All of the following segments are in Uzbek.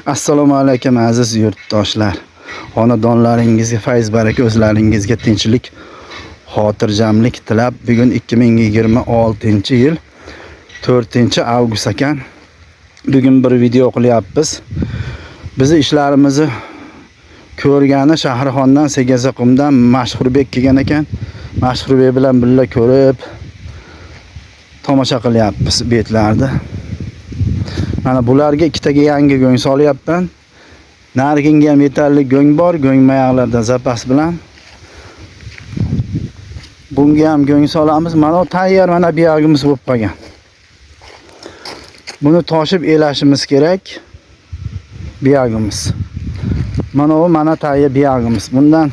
Assalomu alaykum aziz yurtdoshlar. Xonadonlaringizga fayz baraka, o'zlaringizga tinchlik, xotirjamlik tilab, bugun 2026-yil 4-avgust ekan. Bugun bir video qilyapmiz. Bizi ishlarimizni ko'rgani Shahrixondan, Segazaqumdan Mashhurbek kelgan ekan. Mashhurbek bilan birga ko'rib tomosha qilyapmiz betlarni. Mana bularga ikkitaga yangi go'ng solyapman. Nariginga ham yetarli go'ng bor, go'ng mayoqlarda zapas bilan. Bunga ham go'ng solamiz. Mana tayyor, mana buyog'imiz bo'lib qolgan. Buni toshib elashimiz kerak. Buyog'imiz. Mana tayyor buyog'imiz. Bundan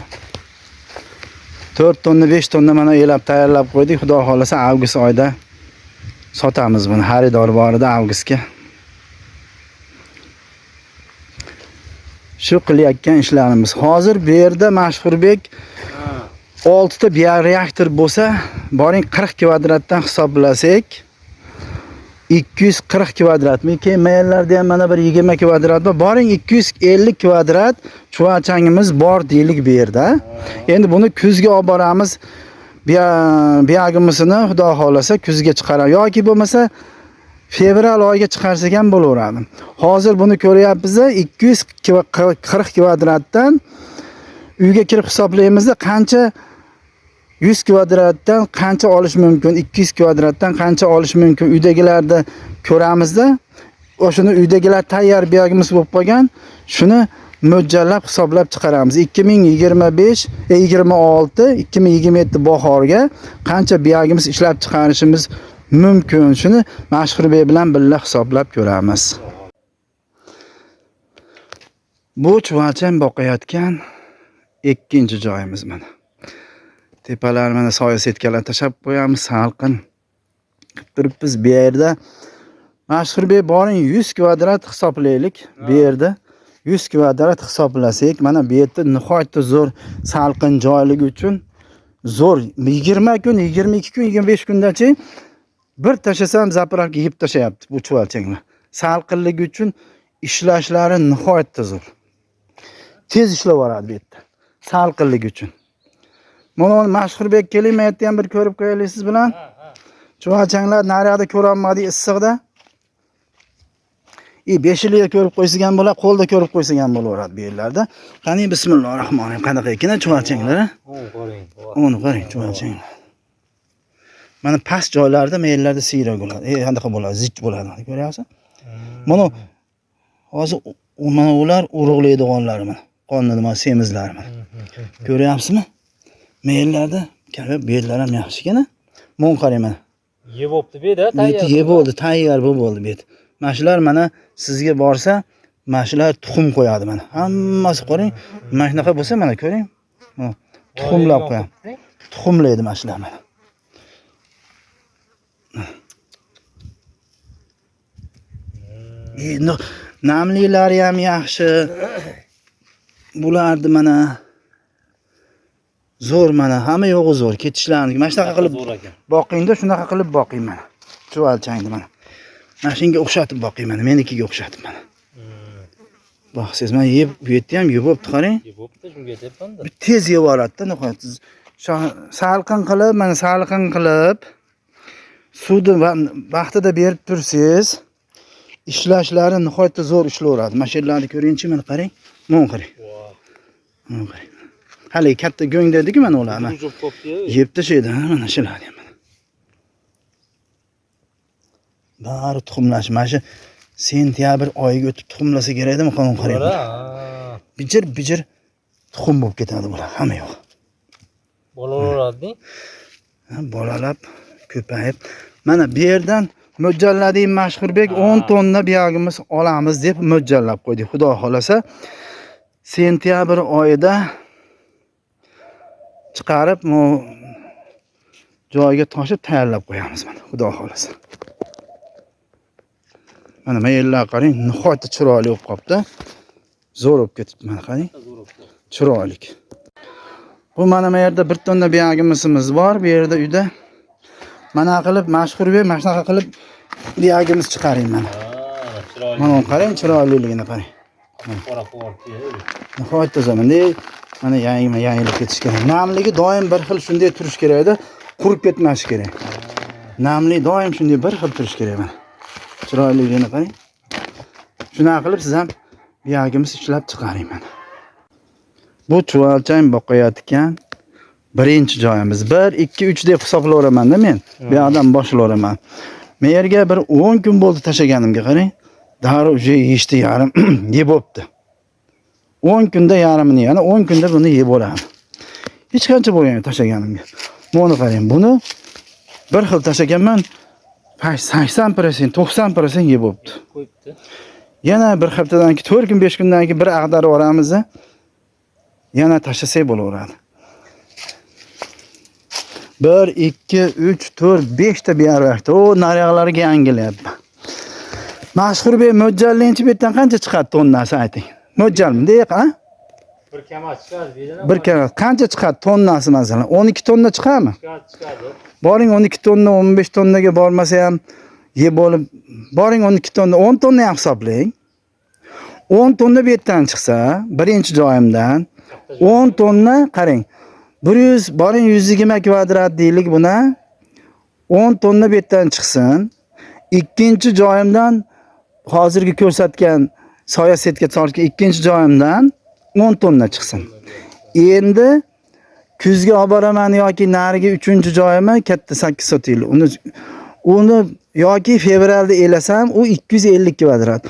4 tonna, 5 tonna mana elab tayyorlab qo'ydik. Xudo xolasa avgust oyida sotamiz buni. Xaridor bor edi avgustga. Shu qilayotgan ishlarimiz. Hozir bu yerda Mashhurbek 6 ta bioreaktor bo'lsa, boring 40 kvadratdan hisoblasak 240 kvadratmi? Keyin mayallarda ham mana bir 20 kvadrat bor. Boring 250 kvadrat chuvalchangimiz bor deylik bu yerda. Endi buni kuzga olib boramiz. Biyog'imizni Xudo xolasa kuzga chiqaramiz yoki bo'lmasa fevral oyiga chiqarsak ham bo'laveradi. Hozir buni ko'ryapmiz. 240 kvadratdan uyga kirib hisoblaymiz, qancha 100 kvadratdan qancha olish mumkin, 200 kvadratdan qancha olish mumkin uydagilarda ko'ramizda. O'shuni uydagilar tayyor biyog'imiz bo'lib qolgan. Shuni mo'ljallab hisoblab chiqaramiz. 2025, 26, 2027 bahorga qancha biyog'imiz ishlab chiqarishimiz mumkin. Shuni Mashhurbek bilan birga hisoblab ko'ramiz. Bu chuvalchang boqayotgan ikkinchi joyimiz mana. Tepalar mana soya setkalar tashab qo'yamiz, salqin qilib turibmiz. Bu yerda Mashhurbek boring 100 kvadrat hisoblaylik. Bu yerda 100 kvadrat hisoblasak, mana bu yerda nihoyatda zo'r salqin joyligi uchun zo'r 20 kun, 22 kun, 25 kundachi bir tashlasam zapravka yeb tashlayapti bu chuvalchanglar. Salqinligi uchun ishlashlari nihoyatda zo'r. Tez ishlab boradi bu yerda. Salqinligi uchun. Mana Mashhurbek keling, men yerda ham bir ko'rib qo'yaylik siz bilan. Chuvalchanglar naryoqda ko'ra olmadik issiqda. 5 yilga ko'rib qo'ysak ham bo'ladi, qo'lda ko'rib qo'ysak ham bo'laveradi bu yerlarda. Qani bismillahirrohmanirrohim. Qanaqa ekan chuvalchanglar? Onu qarang chuvalchanglar. Mana past joylarda mayillarda siyrak bo'ladi. Qanaqa bo'ladi? Zich bo'ladi. Ko'ryapsiz? Mana hozir mana ular urug'laydiganlar mana. Qonni nima semizlar mana. Ko'ryapsizmi? Mayillarda bu yerlar ham yaxshi ekan. Mon qarang mana. Yeb bo'pti bu yerda, tayyor. Yeb bo'ldi, tayyor bo'ldi bu yer. Mashlar mana sizga borsa, mashlar tuxum qo'yadi mana. Hammasi qarang. Mana shunaqa bo'lsa mana ko'ring. Tuxumlab qo'yadi. Tuxumlaydi mashlar mana. Namlilari ham yaxshi. Bulardi mana. Zo'r mana, hamma yo'g'i zo'r. Ketishlarni mana shunaqa qilib boqingda, shunaqa qilib boqing mana. Chuvalchangni mana. Mana shunga o'xshatib boqing mana, menikiga o'xshatib mana. Boqsiz, mana yeb, bu yerda ham yeb bo'pti, qarang. Yeb bo'pti, shunga aytyapman-da. Tez yeb yuboradi-da, nihoyat. Salqin qilib, mana salqin qilib suvni vaqtida berib tursiz, ishlashlari nihoyatda zo'r ishlayveradi. Mana shu yerlarni ko'ringchi, mana qarang. Mana qarang. Mana qarang. Hali katta go'ng dediku mana ularni. Yeb tashlaydi, mana shularni ham. Bari tuxumlash. Mana shu sentyabr oyiga o'tib tuxumlasa kerakmi? Qarang. Bijir tuxum bo'lib ketadi bular, hamma yo'q. Bolalardi. Bolalab ko'payib. Mana bu yerdan mo'ljalladik Mashhurbek 10 tonna biyog'imiz olamiz deb mo'ljallab qo'ydik. Xudo xolasa sentyabr oyida chiqarib joyiga toshib tayyorlab qo'yamiz mana. Xudo xolasa. Mana mayillar qarang, nihoyatda chiroyli bo'lib qopti. Zo'r bo'lib ketibdi mana qarang. Chiroyli. Bu mana bu yerda 1 tonna biyog'imiz bor, bu yerda uyda. Mana qilib Mashhurbek mana shunaqa qilib biyog'imiz chiqaring mana. Mana qarang, chiroyliligini qarang. Qora qo'rqib. Nihoyat toza. Mana yangilib ketish kerak. Namligi doim bir xil shunday turish kerak edi. Qurib ketmashi kerak. Namli doim shunday bir xil turish kerak mana. Chiroyligini qarang. Shunaqa qilib siz ham buyogimiz ishlab chiqaring mana. Bu chuvalchang boqayotgan birinchi joyimiz. 1, 2, 3 deb hisoblayveraman-da men. Bu yoqdan boshlayveraman. Men yerga bir 10 kun bo'ldi tashaganimga qarang. Darrov uje yeyishdi yarim yeb bo'pti. 10 kunda yarimini, yana 10 kunda buni yeb bo'ladi. Hech qancha bo'lgan tashaganimga. Buni qarang, buni bir xil tashaganman. 80%, 90% yeb bo'pti. Qo'yibdi. Yana bir haftadan keyin 4 kun, 5 kundan keyin bir ag'darib olamiz. Yana tashlasak bo'laveradi. 1, 2, 3, 4, 5 ta bir vaqtda. O naryoqlarga yangilyapti. Mashhurbek mo'ljallanchi bu yerdan qancha chiqadi tonnasi ayting. Mo'ljalmi, ha? Bir kamat chiqadi deydi. Bir kamat qancha chiqadi tonnasi masalan? 12 tonna chiqadimi? Chiqadi. Boring 12 tonna, 15 tonnaga bormasa ham yeb bo'lib, boring 12 tonna, 10 tonna ham hisoblang. 10 tonna bu yerdan chiqsa, birinchi joyimdan 10 tonna qarang. 100 boring 120 kvadrat deylik buna. 10 tonna bu yerdan chiqsin. Ikkinchi joyimdan hozirgi ko'rsatgan soya setga solgan ikkinchi joyimdan 10 tonna chiqsin. Endi kuzga olib boraman yoki nariga 3-joyimi katta 8 sotiylik. Uni yoki fevralda elasam u 250 kvadrat.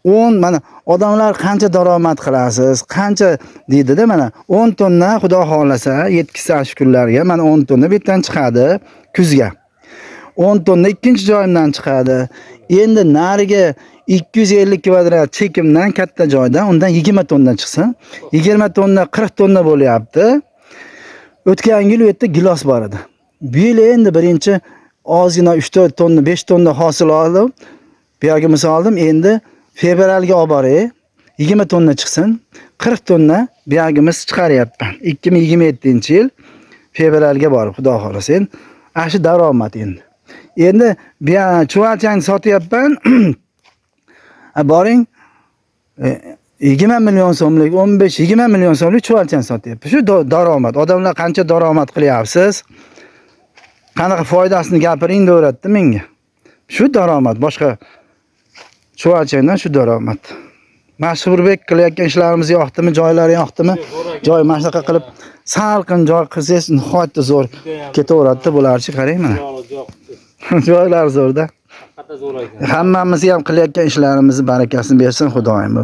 10 mana odamlar qancha daromad qilasiz, qancha deydi-da mana 10 tonna xudo xolasa yetkazsa shu kunlarga mana 10 tonna bu yerdan chiqadi kuzga. 10 tonna ikkinchi joyimdan chiqadi. Endi nariga 250 kvadrat chekimdan katta joydan undan 20 tonna chiqsin. 20 tonna 40 tonna bo'lyapti. O'tgan yil u yerda gilos bor edi. Bu yil endi birinchi ozgina 3-4 tonna, 5 tonna hosil oldim. Bu yerga misol oldim. Endi fevralga olib boray. 20 tonna chiqsin. 40 tonna bu yergimiz chiqaryapman. 2027-yil fevralga borib xudo xolasa endi ashi daromad endi. Endi bu chuvalchang sotyapman. Boring 20 million so'mlik, 15-20 million so'mlik chuvalchang sotyapti. Shu daromad. Odamlar qancha daromad qilyapsiz? Qanaqa foydasini gapiring deyapti menga. Shu daromad, boshqa chuvalchangdan shu daromad. Mashhurbek qilayotgan ishlarimiz yoqdimi, joylari yoqdimi? Joy mana shunaqa qilib salqin joy qilsangiz nihoyatda zo'r ketaveradi bularchi qarang mana. Joylar zo'rda. Hatta zo'r ekan. Hammamiz ham qilayotgan ishlarimizni barakasini bersin Xudoyim.